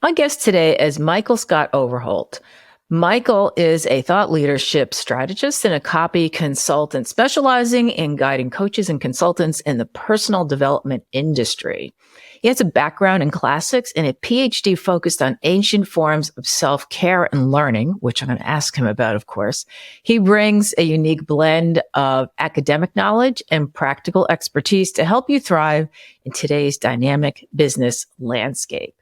My guest today is Michael Scott Overholt. Michael is a thought leadership strategist and a copy consultant specializing in guiding coaches and consultants in the personal development industry. He has a background in classics and a PhD focused on ancient forms of self-care and learning, which I'm going to ask him about, of course. He brings a unique blend of academic knowledge and practical expertise to help you thrive in today's dynamic business landscape.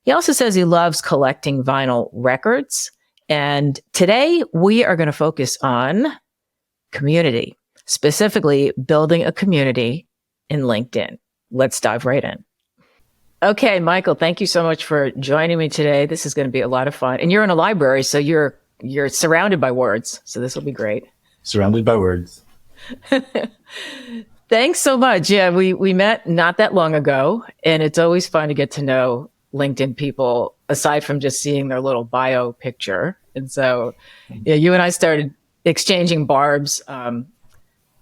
He also says he loves collecting vinyl records. And today we are going to focus on community, specifically building a community in LinkedIn. Let's dive right in. Okay, Michael, thank you so much for joining me today. This is going to be a lot of fun. And you're in a library, so you're surrounded by words. So this will be great. Surrounded by words. Thanks so much. Yeah, we met not that long ago, and it's always fun to get to know LinkedIn people aside from just seeing their little bio picture. And so, yeah, you and I started exchanging barbs. The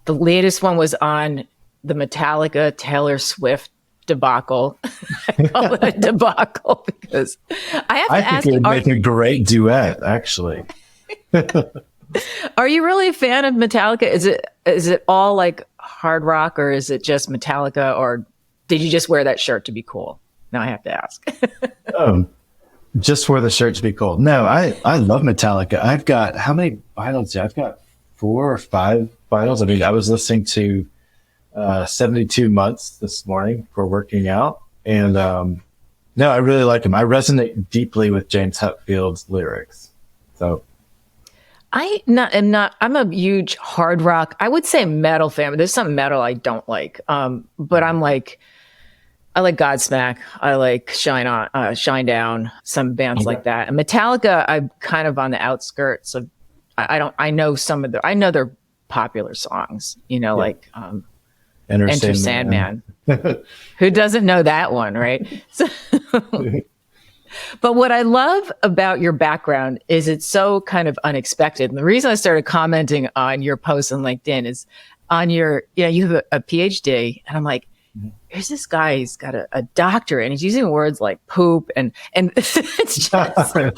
latest one was on the Metallica Taylor Swift debacle. I call it a debacle because I think it would make a great duet, actually. Are you really a fan of Metallica? Is it all like hard rock, or is it just Metallica, or did you just wear that shirt to be cool? Now I have to ask. Just for the shirt to be cool. No, I love Metallica. I've got, how many vinyls? I've got 4 or 5 vinyls. I mean, I was listening to 72 Months this morning for working out. And no, I really like him. I resonate deeply with James Hetfield's lyrics. So I'm a huge hard rock, I would say metal fan, but there's some metal I don't like. But I like Godsmack. I like Shine Down, some bands like that. And Metallica, I'm kind of on the outskirts of, I know their popular songs, like Enter Sandman. Who doesn't know that one, right? So, but what I love about your background is it's so kind of unexpected. And the reason I started commenting on your post on LinkedIn is on you have a PhD, and I'm like, here's this guy, he's got a doctorate, and he's using words like poop and it's just and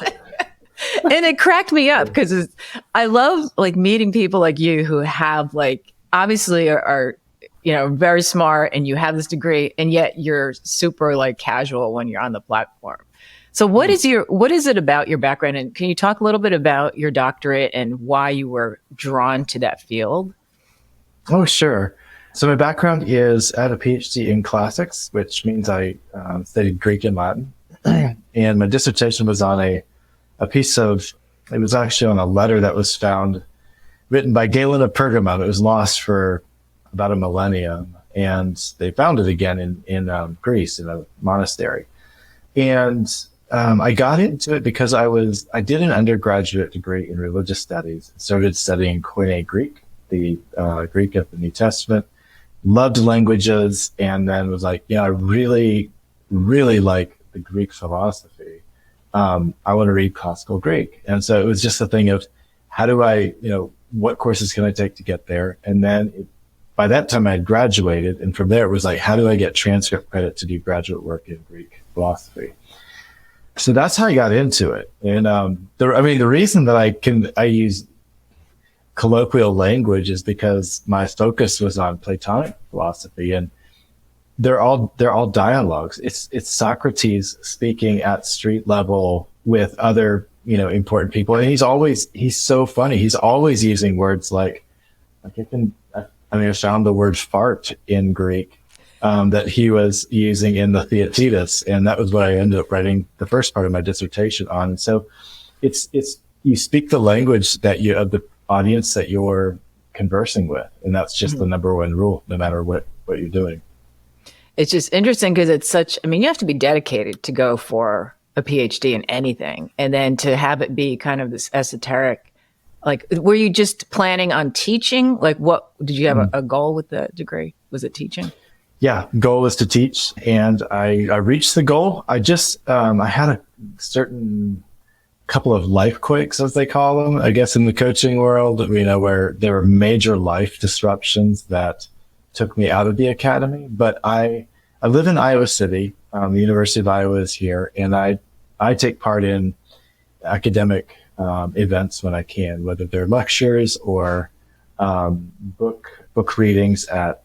it cracked me up because I love like meeting people like you who have like obviously are very smart, and you have this degree, and yet you're super like casual when you're on the platform. So what is it about your background, and can you talk a little bit about your doctorate and why you were drawn to that field? Oh, sure. So my background is I had a PhD in classics, which means I studied Greek and Latin. And my dissertation was on it was actually on a letter that was found, written by Galen of Pergamum. It was lost for about a millennium, and they found it again in Greece in a monastery. And I got into it because I did an undergraduate degree in religious studies, started studying Koine Greek, the Greek of the New Testament. Loved languages, and then was like, I really, really like the Greek philosophy. I want to read classical Greek. And so it was just a thing of how do I, what courses can I take to get there? And then by that time I had graduated. And from there it was like, how do I get transcript credit to do graduate work in Greek philosophy? So that's how I got into it. And the reason that I use colloquial language is because my focus was on Platonic philosophy, and they're all dialogues. It's Socrates speaking at street level with other, important people. And he's so funny. He's always using words like I found the word fart in Greek, that he was using in the Theaetetus. And that was what I ended up writing the first part of my dissertation on. So it's, you speak the language of the audience that you're conversing with. And that's just the number one rule, no matter what you're doing. It's just interesting because you have to be dedicated to go for a PhD in anything. And then to have it be kind of this esoteric, like, were you just planning on teaching? Like, what, did you have a goal with the degree? Was it teaching? Yeah. Goal was to teach. And I reached the goal. I just, I had a certain couple of life quakes, as they call them, I guess, in the coaching world, where there were major life disruptions that took me out of the academy. But I live in Iowa City. The University of Iowa is here, and I I take part in academic events when I can, whether they're lectures or book readings at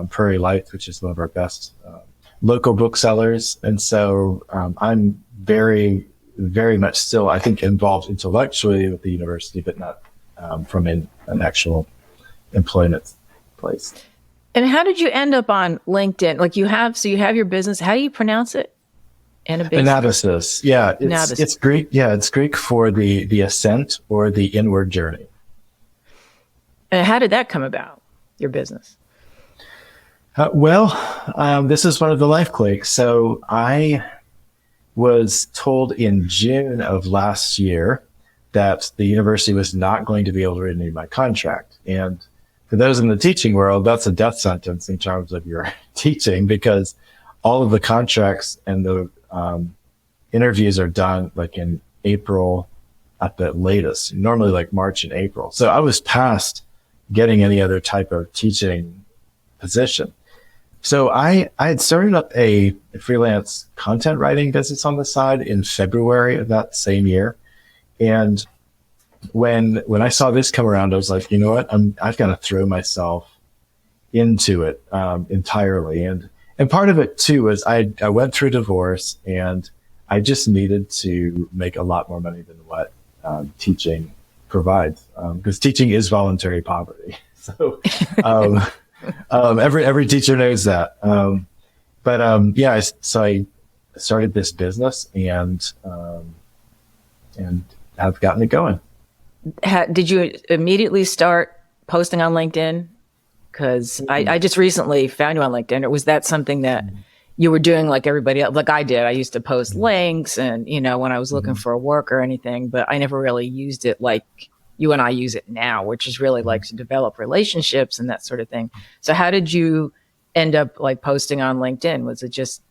Prairie Lights, which is one of our best local booksellers. And so I'm very, very much still, I think, involved intellectually with the university, but not from an actual employment place. And how did you end up on LinkedIn? Like you have your business. How do you pronounce it? Anabasis. Yeah, Anabasis. It's Greek. Yeah, it's Greek for the ascent or the inward journey. And how did that come about? Your business? This is one of the life quakes. So I was told in June of last year that the university was not going to be able to renew my contract. And for those in the teaching world, that's a death sentence in terms of your teaching, because all of the contracts and the interviews are done like in April at the latest, normally like March and April. So I was past getting any other type of teaching position. So I had started up a freelance content writing business on the side in February of that same year. And when I saw this come around, I was like, you know what, I've got to throw myself into it entirely. And part of it too was I went through divorce and I just needed to make a lot more money than what teaching provides, because teaching is voluntary poverty. So every teacher knows that. So I started this business and have gotten it going. Did you immediately start posting on LinkedIn? Because I just recently found you on LinkedIn. Or was that something that you were doing like everybody else? Like I did. I used to post links and, when I was looking for work or anything, but I never really used it like you and I use it now, which is really like to develop relationships and that sort of thing. So how did you end up like posting on LinkedIn? Was it just...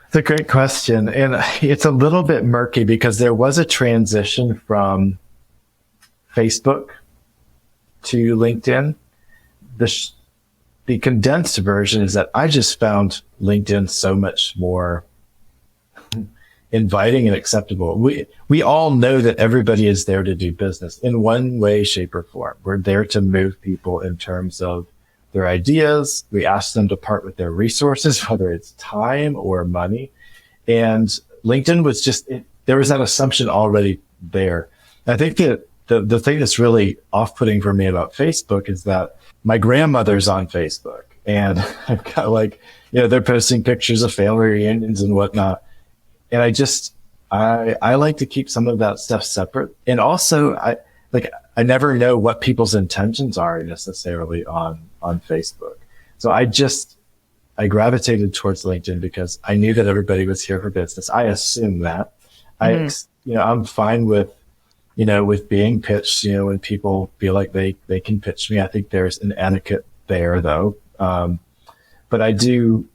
It's a great question. And it's a little bit murky because there was a transition from Facebook to LinkedIn. The condensed version is that I just found LinkedIn so much more inviting and acceptable. We all know that everybody is there to do business in one way, shape, or form. We're there to move people in terms of their ideas. We ask them to part with their resources, whether it's time or money. And LinkedIn was there was that assumption already there. I think that the thing that's really off-putting for me about Facebook is that my grandmother's on Facebook and I've got they're posting pictures of family reunions and whatnot. And I like to keep some of that stuff separate. And also I never know what people's intentions are necessarily on Facebook. So I gravitated towards LinkedIn because I knew that everybody was here for business. I assume that I'm fine with being pitched, when people feel like they can pitch me. I think there's an etiquette there though. But I do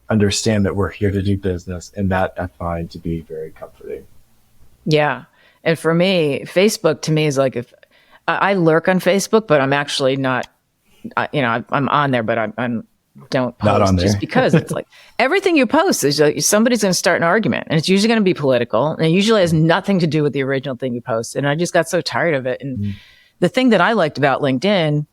understand that we're here to do business, and that I find to be very comforting. Yeah. And for me, Facebook to me is like, if I lurk on Facebook, but I'm actually not, I'm on there, but I'm don't post not on there. Just because it's like everything you post is like, somebody's going to start an argument and it's usually going to be political and it usually has nothing to do with the original thing you posted. And I just got so tired of it. And the thing that I liked about LinkedIn,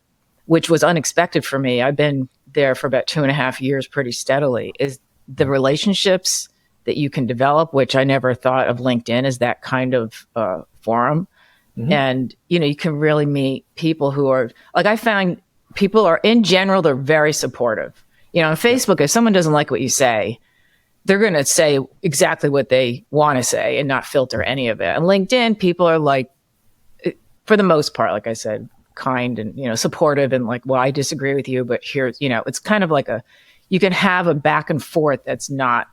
which was unexpected for me, I've been there for about 2.5 years pretty steadily, is the relationships that you can develop, which I never thought of LinkedIn as that kind of forum. And, you can really meet people who are like, I found people are in general, they're very supportive. On Facebook, if someone doesn't like what you say, they're going to say exactly what they want to say and not filter any of it. And LinkedIn, people are like, for the most part, like I said, kind and, supportive and like, well, I disagree with you, but here's, it's kind of like you can have a back and forth that's not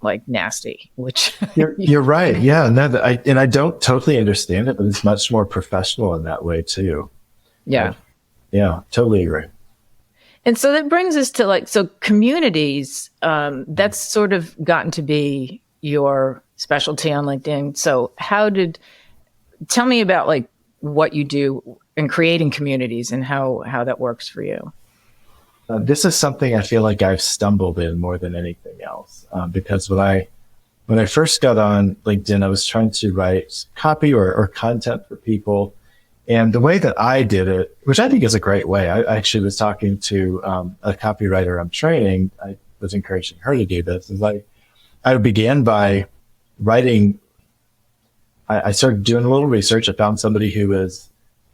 like nasty, which you're right. Yeah. No, I don't totally understand it, but it's much more professional in that way too. Yeah. Yeah, totally agree. And so that brings us to communities, that's sort of gotten to be your specialty on LinkedIn. So tell me about what you do in creating communities and how that works for you. This is something I feel like I've stumbled in more than anything else, because when when I first got on LinkedIn, I was trying to write copy or content for people. And the way that I did it, which I think is a great way, I actually was talking to a copywriter I'm training. I was encouraging her to do this. Is I began by writing. I started doing a little research. I found somebody who had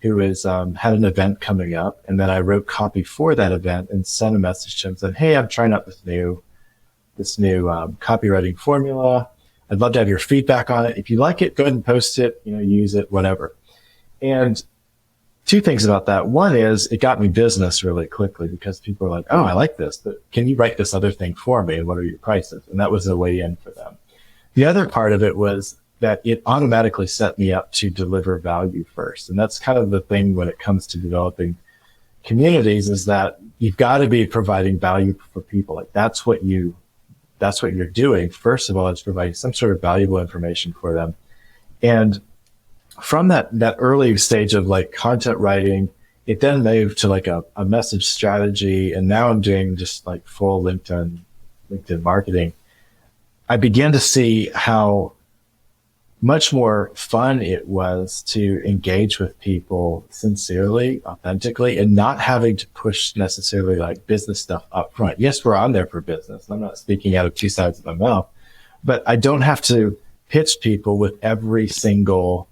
an event coming up, and then I wrote copy for that event and sent a message to him saying, "Hey, I'm trying out this new copywriting formula. I'd love to have your feedback on it. If you like it, go ahead and post it, use it, whatever." And two things about that. One is it got me business really quickly because people are like, "Oh, I like this, but can you write this other thing for me? And what are your prices?" And that was a way in for them. The other part of it was that it automatically set me up to deliver value first. And that's kind of the thing when it comes to developing communities, is that you've got to be providing value for people. Like that's what you're doing. First of all, it's providing some sort of valuable information for them. And from that early stage of like content writing, it then moved to like a message strategy. And now I'm doing just like full LinkedIn marketing. I began to see how much more fun it was to engage with people sincerely, authentically, and not having to push necessarily like business stuff up front. Yes, we're on there for business. I'm not speaking out of two sides of my mouth, but I don't have to pitch people with every single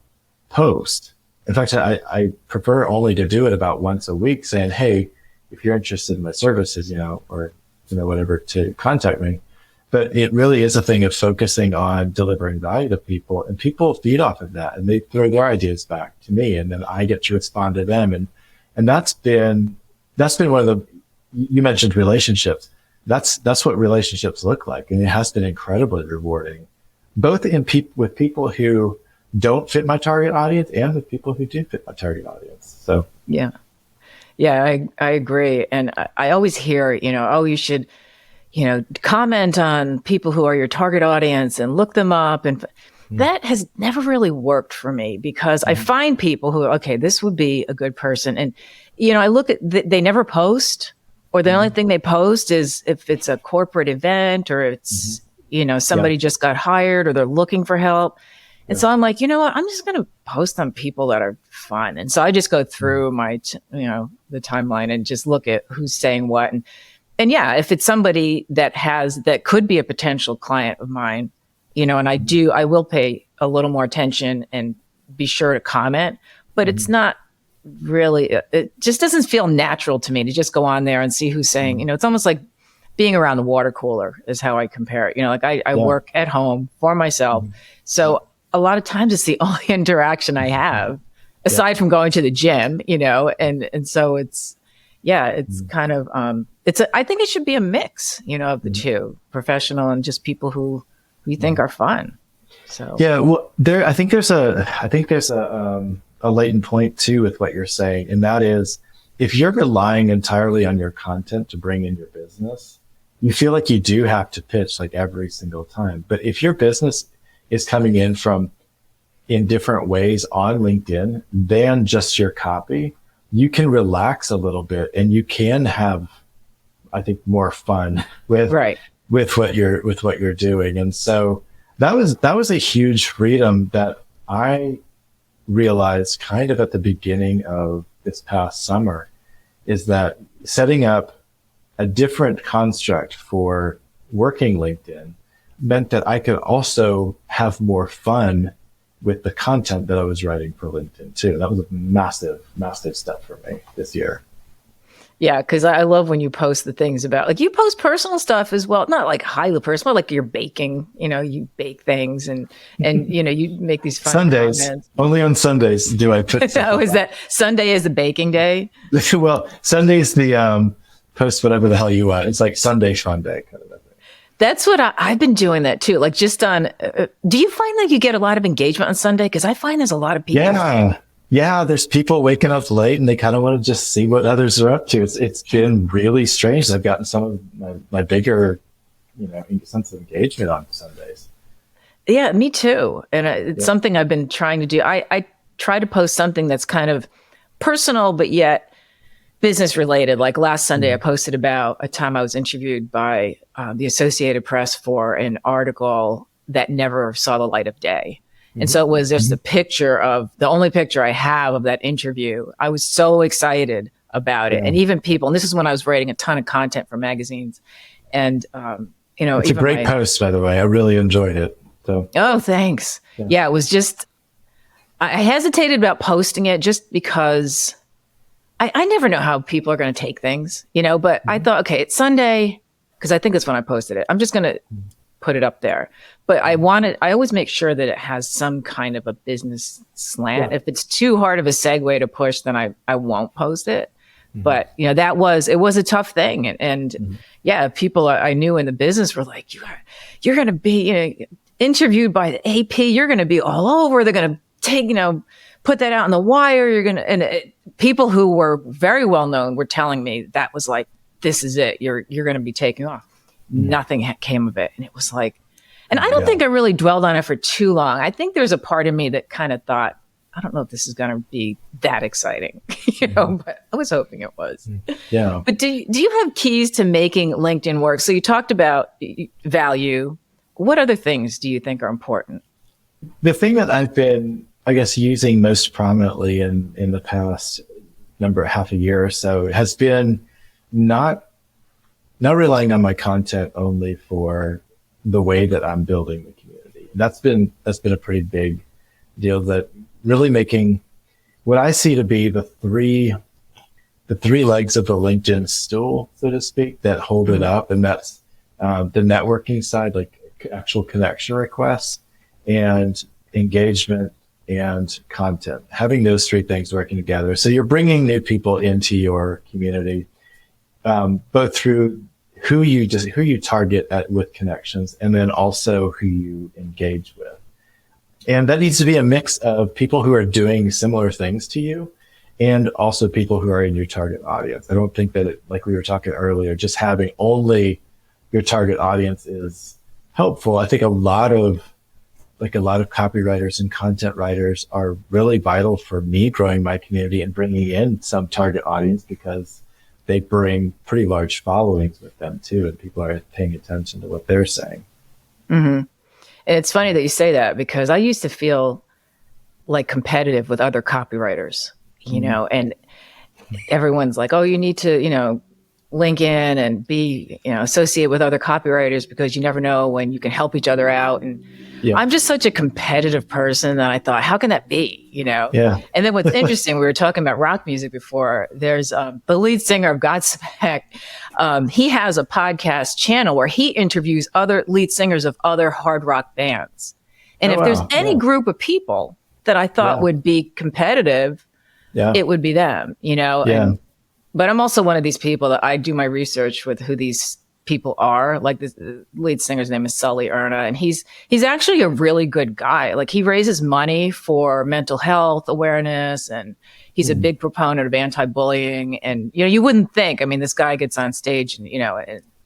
post. In fact, I prefer only to do it about once a week, saying, "Hey, if you're interested in my services, or whatever, to contact me." But it really is a thing of focusing on delivering value to people, and people feed off of that, and they throw their ideas back to me, and then I get to respond to them. And that's been one of the, you mentioned relationships. That's what relationships look like. And it has been incredibly rewarding, both with people who don't fit my target audience and with people who do fit my target audience. So, yeah, I agree. And I always hear, "Oh, you should, comment on people who are your target audience and look them up." And that has never really worked for me because I find people who, okay, this would be a good person. And, I look at, they never post, or the only thing they post is if it's a corporate event or it's, somebody just got hired or they're looking for help. And so I'm like, you know what, I'm just going to post on people that are fun. And so I just go through my, the timeline and just look at who's saying what. And yeah, if it's somebody that could be a potential client of mine, and I will pay a little more attention and be sure to comment, but it's not really, it just doesn't feel natural to me to just go on there and see who's saying, it's almost like being around the water cooler is how I compare it. Like I work at home for myself. So a lot of times it's the only interaction I have aside from going to the gym, and so it's kind of, I think it should be a mix, of the two, professional and just people who you think are fun. So, yeah, well, I think there's a latent point too with what you're saying. And that is, if you're relying entirely on your content to bring in your business, you feel like you do have to pitch like every single time. But if your business is coming in different ways on LinkedIn than just your copy, you can relax a little bit and you can have, I think, more fun with what you're doing. And so that was a huge freedom that I realized kind of at the beginning of this past summer, is that setting up a different construct for working LinkedIn meant that I could also have more fun with the content that I was writing for LinkedIn too. That was a massive, massive step for me this year. Yeah, because I love when you post the things about, like, you post personal stuff as well, not like highly personal, like you're baking, you bake things and you make these fun Sundays. Comments. Only on Sundays do I put So is that Sunday is the baking day? Well, Sunday's the post whatever the hell you want. It's like Sunday fun day kind of thing. That's what I've been doing that too. Like just on, do you find that you get a lot of engagement on Sunday? Because I find there's a lot of people. Yeah. There's people waking up late and they kind of want to just see what others are up to. It's been really strange. I've gotten some of my bigger, sense of engagement on Sundays. Yeah, me too. And it's something I've been trying to do. I try to post something that's kind of personal, but yet business related. Like last Sunday, I posted about a time I was interviewed by the Associated Press for an article that never saw the light of day. And so it was just the only picture I have of that interview. I was so excited about it. And even people, and this is when I was writing a ton of content for magazines. And, it's a great post, by the way. I really enjoyed it. So, oh, thanks. Yeah, it was just, I hesitated about posting it just because I never know how people are going to take things, but I thought, okay, it's Sunday, because I think it's when I posted it. I'm just going to put it up there. But I always make sure that it has some kind of a business slant. If it's too hard of a segue to push, then I won't post it. But, it was a tough thing. And people I knew in the business were like, you're going to be interviewed by the AP. You're going to be all over. They're going to take, put that out on the wire. You're going to, people who were very well known were telling me that was like, this is it. You're going to be taking off. Nothing came of it. And it was like, and I don't think I really dwelled on it for too long. I think there's a part of me that kind of thought, I don't know if this is going to be that exciting, but I was hoping it was. Yeah. But do you have keys to making LinkedIn work? So you talked about value. What other things do you think are important? The thing that I've been, I guess, using most prominently in the past half a year or so has been not relying on my content only for the way that I'm building the community. That's been a pretty big deal, that really making what I see to be the three legs of the LinkedIn stool, so to speak, that hold it up. And that's the networking side, like actual connection requests and engagement and content, having those three things working together. So you're bringing new people into your community, both through who you target with connections, and then also who you engage with. And that needs to be a mix of people who are doing similar things to you and also people who are in your target audience. I don't think that like we were talking earlier, just having only your target audience is helpful. I think a lot of copywriters and content writers are really vital for me growing my community and bringing in some target audience, because they bring pretty large followings with them too, and people are paying attention to what they're saying. Mm-hmm. And it's funny that you say that, because I used to feel like competitive with other copywriters, and everyone's like, oh, you need to, link in and be, associate with other copywriters, because you never know when you can help each other out. And I'm just such a competitive person that I thought, how can that be, Yeah. And then what's interesting, we were talking about rock music before. There's the lead singer of Godsmack. He has a podcast channel where he interviews other lead singers of other hard rock bands. And if there's any group of people that I thought would be competitive, it would be them, But I'm also one of these people that I do my research with who these people are. Like the lead singer's name is Sully Erna, and he's actually a really good guy. Like, he raises money for mental health awareness, and he's a big proponent of anti-bullying. And, you wouldn't think, I mean, this guy gets on stage and,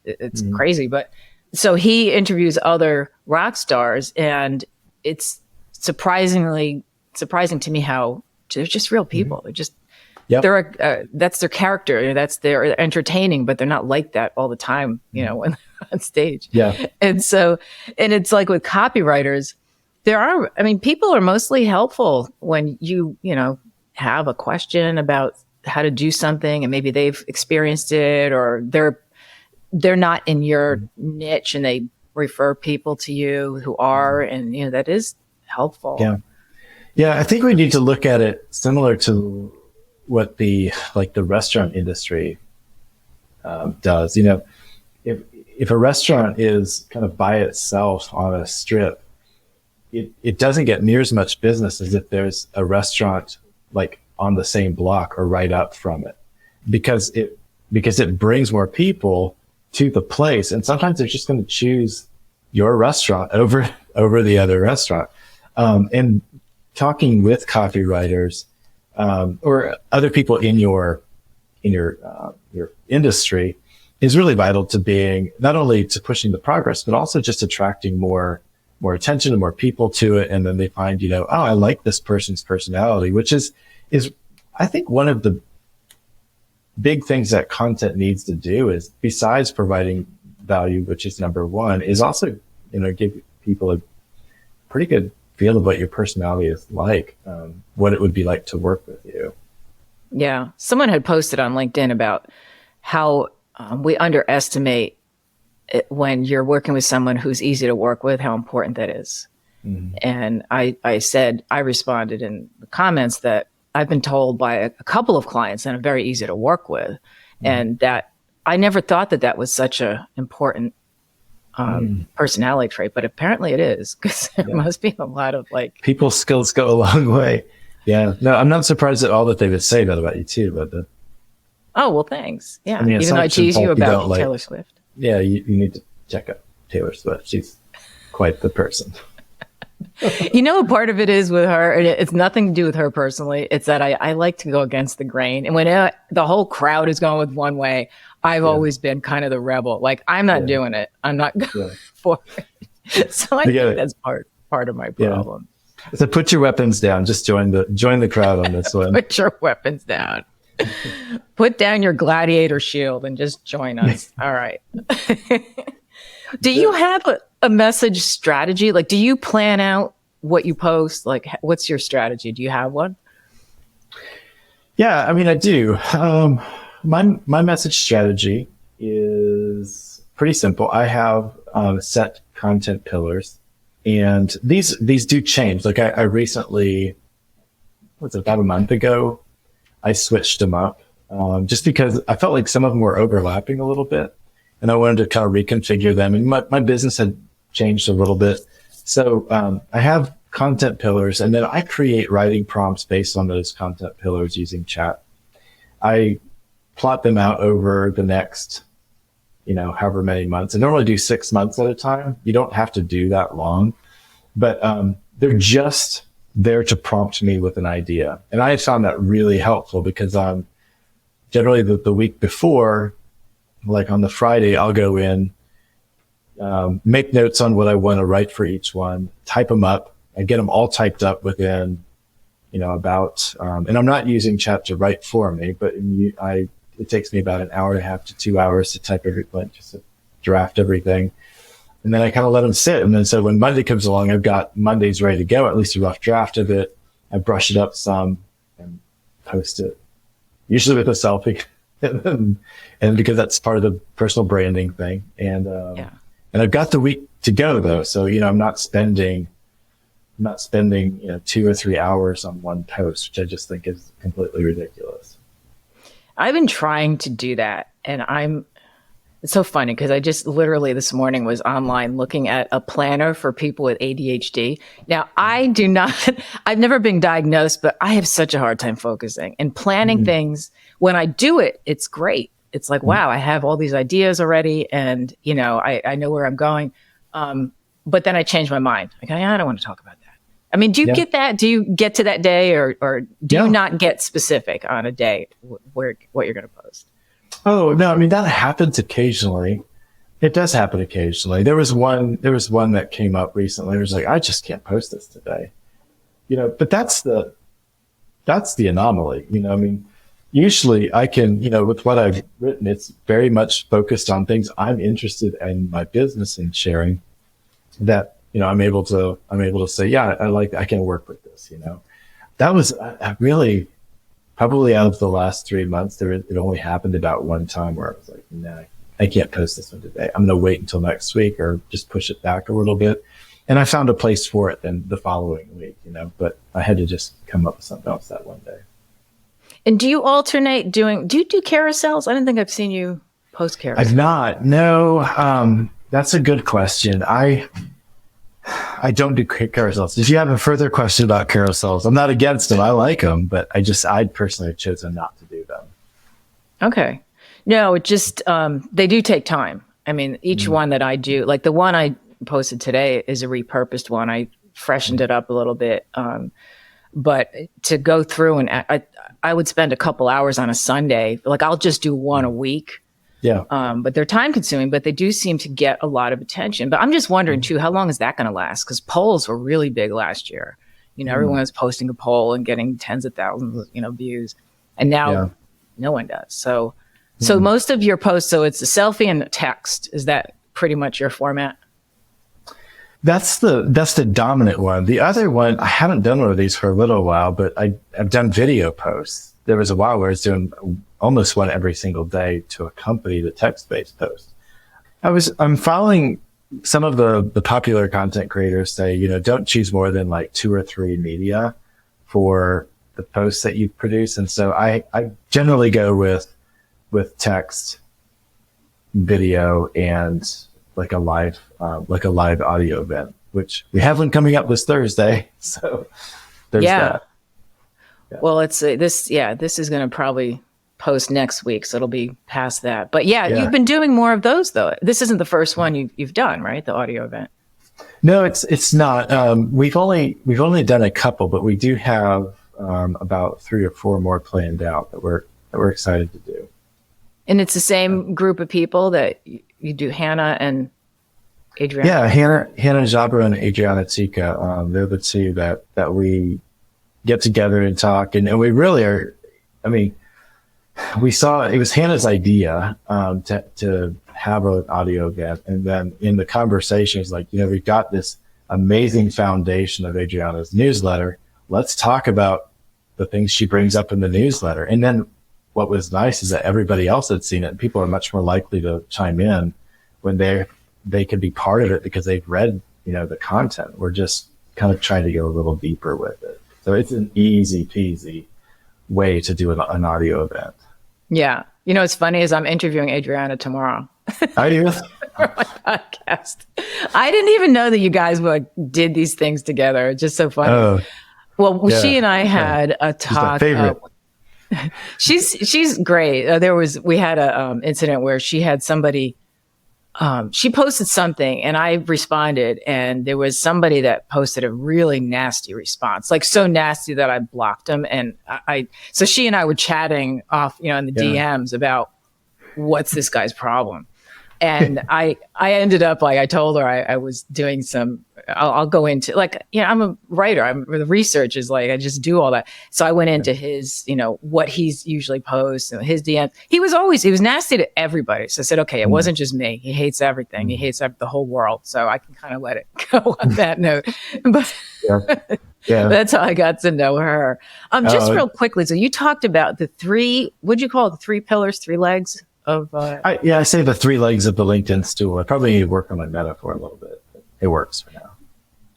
it's crazy. But so he interviews other rock stars, and it's surprising to me how they're just real people. They're just, that's their character. They're entertaining, but they're not like that all the time, when they're on stage. Yeah. And it's like with copywriters, people are mostly helpful when you have a question about how to do something, and maybe they've experienced it, or they're not in your niche and they refer people to you who are, and that is helpful. Yeah. Yeah. I think we need to look at it similar to what the restaurant industry does. If a restaurant is kind of by itself on a strip, it doesn't get near as much business as if there's a restaurant like on the same block or right up from it, because it brings more people to the place, and sometimes they're just going to choose your restaurant over the other restaurant. And talking with copywriters or other people in your industry is really vital to being not only to pushing the progress, but also just attracting more attention and more people to it. And then they find, oh, I like this person's personality, which is I think one of the big things that content needs to do is, besides providing value, which is number one, is also, give people pretty good feel of what your personality is like, what it would be like to work with you. Yeah. Someone had posted on LinkedIn about how we underestimate it when you're working with someone who's easy to work with, how important that is. Mm-hmm. And I responded in the comments that I've been told by a couple of clients that I'm very easy to work with. Mm-hmm. And that I never thought that was such a important personality trait, but apparently it is, because there must be a lot of like people skills go a long way. Yeah. No, I'm not surprised at all that they would say that about you too, but oh, well, thanks. Yeah. I mean, even though I tease you about Taylor Swift. Yeah. You need to check out Taylor Swift. She's quite the person. A part of it is with her, and it's nothing to do with her personally. It's that I like to go against the grain. And when the whole crowd is going with one way, I've always been kind of the rebel. Like, I'm not doing it. I'm not going for it. So I think that's part of my problem. Yeah. So put your weapons down. Just join the crowd on this one. Put your weapons down. Put down your gladiator shield and just join us. All right. Do you have a message strategy? Like, do you plan out what you post? Like, what's your strategy? Do you have one? Yeah, I mean, I do. My message strategy is pretty simple. I have set content pillars, and these do change. Like, I recently, about a month ago, I switched them up just because I felt like some of them were overlapping a little bit. And I wanted to kind of reconfigure them. And my business had changed a little bit. So I have content pillars, and then I create writing prompts based on those content pillars using chat. I plot them out over the next, however many months. I normally do 6 months at a time. You don't have to do that long, but they're just there to prompt me with an idea. And I found that really helpful because generally the week before, like on the Friday, I'll go in, make notes on what I want to write for each one, type them up. I get them all typed up within, and I'm not using chat to write for me, but it takes me about an hour and a half to 2 hours to type everything, just to draft everything. And then I kind of let them sit. And then so when Monday comes along, I've got Mondays ready to go, at least a rough draft of it. I brush it up some and post it, usually with a selfie. And because that's part of the personal branding thing. And I've got the week to go though. So, I'm not spending 2 or 3 hours on one post, which I just think is completely ridiculous. I've been trying to do that. And it's so funny because I just literally this morning was online looking at a planner for people with ADHD. Now, I've never been diagnosed, but I have such a hard time focusing and planning things. When I do it, it's great. It's like, wow, I have all these ideas already. And, I know where I'm going. But then I change my mind. Like, I don't want to talk about that. I mean, do you get that? Do you get to that day or do you not get specific on a day what you're going to post? Oh, no. I mean, that happens occasionally. It does happen occasionally. There was one that came up recently. It was like, I just can't post this today, but that's the anomaly. I mean, usually I can, with what I've written, it's very much focused on things I'm interested in my business and sharing that, I'm able to say, yeah, I can work with this, That was really probably out of the last 3 months, it only happened about one time where I was like, nah, I can't post this one today. I'm going to wait until next week or just push it back a little bit. And I found a place for it then the following week, but I had to just come up with something else that one day. And do you alternate do you do carousels? I don't think I've seen you post carousels. I've not. No. That's a good question. I don't do carousels. If you have a further question about carousels, I'm not against them. I like them, but I personally have chosen not to do them. Okay. No, it just, they do take time. I mean, each one that I do, like the one I posted today is a repurposed one. I freshened it up a little bit. But to go through and I would spend a couple hours on a Sunday. Like I'll just do one a week. Yeah. But they're time consuming, but they do seem to get a lot of attention. But I'm just wondering too, how long is that going to last? Because polls were really big last year. Everyone was posting a poll and getting tens of thousands, views. And now no one does. So most of your posts, so it's a selfie and a text. Is that pretty much your format? That's the dominant one. The other one, I haven't done one of these for a little while, but I've done video posts. There was a while where I was doing almost one every single day to accompany the text-based post. I'm following some of the popular content creators say, don't choose more than like 2 or 3 media for the posts that you produce. And so I generally go with text, video, and like a live audio event, which we have one coming up this Thursday. So there's that. Yeah. Well, this is going to probably post next week, so it'll be past that. But yeah, you've been doing more of those though. This isn't the first one you've done, right? The audio event. No, it's not. We've only done a couple, but we do have about 3 or 4 more planned out that we're excited to do. And it's the same group of people that you do, Hannah and Adriana. Yeah, Hannah Jabra and Adriana Tika. They're the two that we get together and talk, and we really are. I mean, we saw it was Hannah's idea to have an audio event, and then in the conversation, it's like, we've got this amazing foundation of Adriana's newsletter. Let's talk about the things she brings up in the newsletter. And then what was nice is that everybody else had seen it, and people are much more likely to chime in when they can be part of it because they've read, the content. We're just kind of trying to go a little deeper with it. So it's an easy peasy way to do an audio event. Yeah. What's funny is I'm interviewing Adriana tomorrow. Are you? For my podcast. I didn't even know that you guys did these things together. It's just so funny. Oh, well, yeah, she and I had a talk. She's my favorite. She's great. We had a incident where she had somebody. She posted something and I responded, and there was somebody that posted a really nasty response, like so nasty that I blocked them. And so she and I were chatting off, in the DMs about what's this guy's problem. And I ended up, I told her I was doing I'll go into I'm a writer. The research is I just do all that. So I went into his, what he's usually posts and his DMs. He was nasty to everybody. So I said, okay, it wasn't just me. He hates everything. He hates the whole world. So I can kind of let it go on that note. But that's how I got to know her. Just real quickly. So you talked about what'd you call it? The 3 pillars, 3 legs of, I say the 3 legs of the LinkedIn stool. I probably need to work on my metaphor a little bit. It works for now.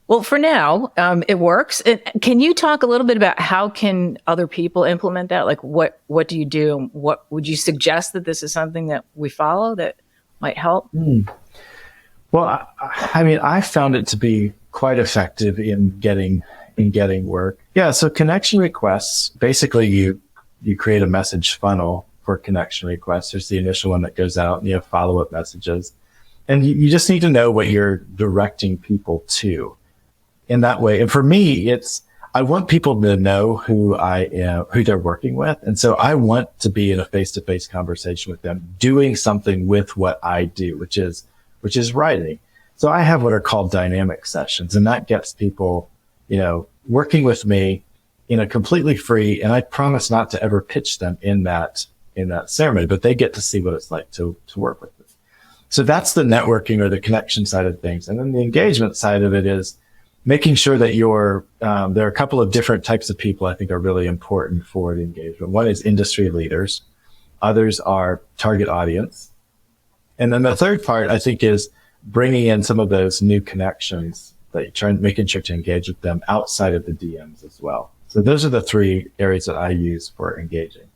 Well, for now, it works. Can you talk a little bit about how can other people implement that? Like, what do you do? What would you suggest that this is something that we follow that might help? Well, I found it to be quite effective in getting work. Yeah. So connection requests, basically you create a message funnel for connection requests. There's the initial one that goes out, and you have follow-up messages. And you just need to know what you're directing people to in that way. And for me, I want people to know who I am, who they're working with. And so I want to be in a face-to-face conversation with them, doing something with what I do, which is writing. So I have what are called dynamic sessions, and that gets people, working with me in a completely free, and I promise not to ever pitch them in that ceremony, but they get to see what it's like to work with me. So that's the networking or the connection side of things. And then the engagement side of it is making sure that there are a couple of different types of people I think are really important for the engagement. One is industry leaders. Others are target audience. And then the third part, I think, is bringing in some of those new connections that making sure to engage with them outside of the DMs as well. So those are the 3 areas that I use for engaging.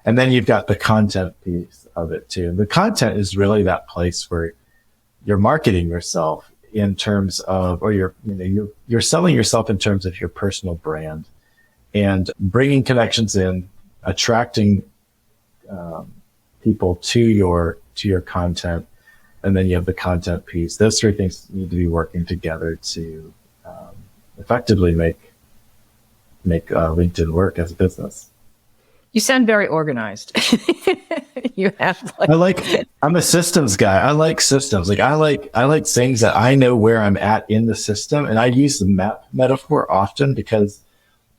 And then you've got the content piece of it too. The content is really that place where you're marketing yourself in terms of, or you're selling yourself in terms of your personal brand, and bringing connections in, attracting people to your content, and then you have the content piece. Those 3 things need to be working together to effectively make LinkedIn work as a business. You sound very organized. You have I'm a systems guy. I like systems. I like things that I know where I'm at in the system. And I use the map metaphor often because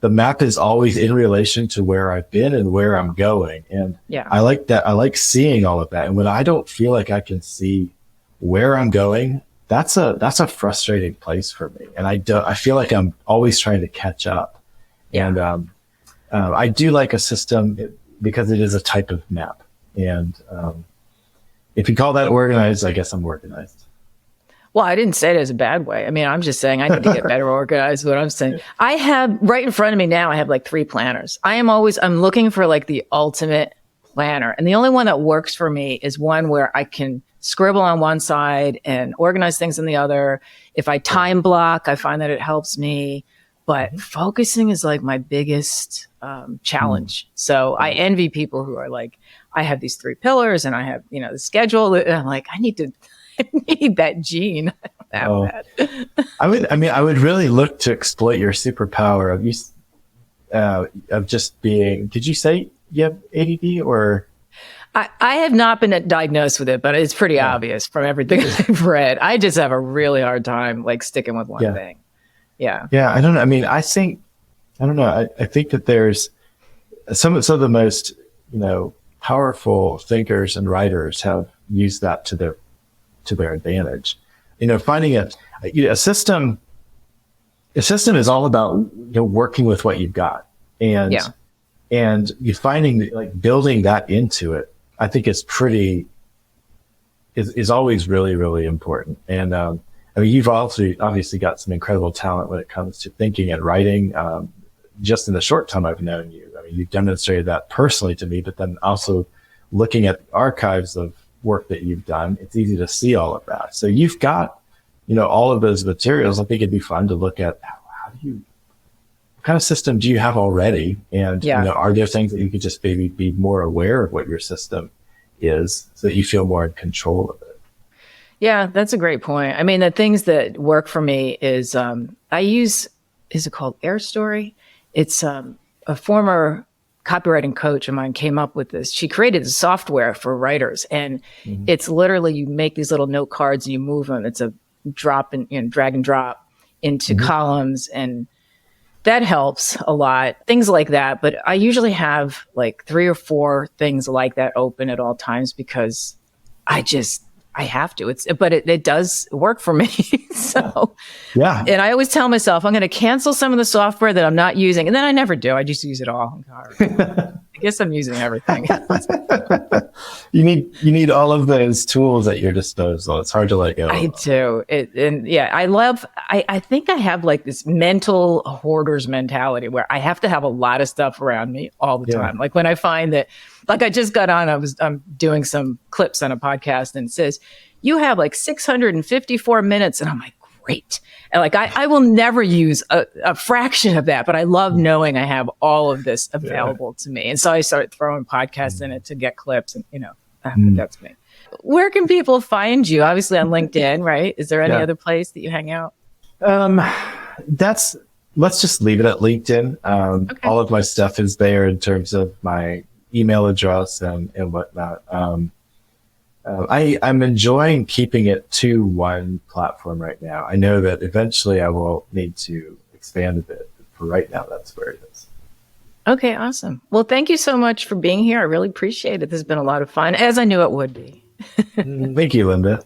the map is always in relation to where I've been and where I'm going. And I like that. I like seeing all of that. And when I don't feel like I can see where I'm going, that's a frustrating place for me. And I feel like I'm always trying to catch up. Yeah. And, I do like a system because it is a type of map. And, if you call that organized, I guess I'm organized. Well, I didn't say it as a bad way. I mean, I'm just saying I need to get better organized. What I'm saying, I have right in front of me now, I have like 3 planners. I'm looking for like the ultimate planner. And the only one that works for me is one where I can scribble on one side and organize things on the other. If I time block, I find that it helps me. But focusing is like my biggest challenge. So I envy people who are like, I have these 3 pillars and I have, the schedule. And I'm like, I need that gene. I don't have that. I would really look to exploit your superpower of just being, did you say you have ADD or? I have not been diagnosed with it, but it's pretty obvious from everything I've read. I just have a really hard time like sticking with one thing. Yeah. Yeah. I don't know. I mean, I think that there's some of the most, powerful thinkers and writers have used that to their advantage. Finding a system is all about, working with what you've got and you finding like building that into it, I think is always really, really important. And, you've also obviously got some incredible talent when it comes to thinking and writing. Just in the short time I've known you, you've demonstrated that personally to me, but then also looking at the archives of work that you've done, it's easy to see all of that. So you've got, all of those materials. I think it'd be fun to look at what kind of system do you have already? And, are there things that you could just maybe be more aware of what your system is so that you feel more in control of it? Yeah, that's a great point. I mean, the things that work for me is I use, is it called Air Story? It's a former copywriting coach of mine came up with this. She created the software for writers, and it's literally you make these little note cards and you move them. It's a drag and drop into columns, and that helps a lot. Things like that. But I usually have like 3 or 4 things like that open at all times because I have to. But it does work for me. So, yeah. And I always tell myself I'm going to cancel some of the software that I'm not using, and then I never do. I just use it all. I guess I'm using everything. You need all of those tools at your disposal. It's hard to let go. I do. I think I have like this mental hoarder's mentality where I have to have a lot of stuff around me all the time. Like when I find that, like I just got on, I'm doing some clips on a podcast and it says, you have like 654 minutes. And I'm like, great. And like, I will never use a fraction of that, but I love knowing I have all of this available to me. And so I started throwing podcasts in it to get clips and, that's me. Where can people find you? Obviously on LinkedIn, right? Is there any other place that you hang out? Let's just leave it at LinkedIn. Okay. All of my stuff is there in terms of my email address and whatnot. I'm enjoying keeping it to one platform right now. I know that eventually I will need to expand a bit. But for right now, that's where it is. Okay, awesome. Well, thank you so much for being here. I really appreciate it. This has been a lot of fun, as I knew it would be. Thank you, Linda.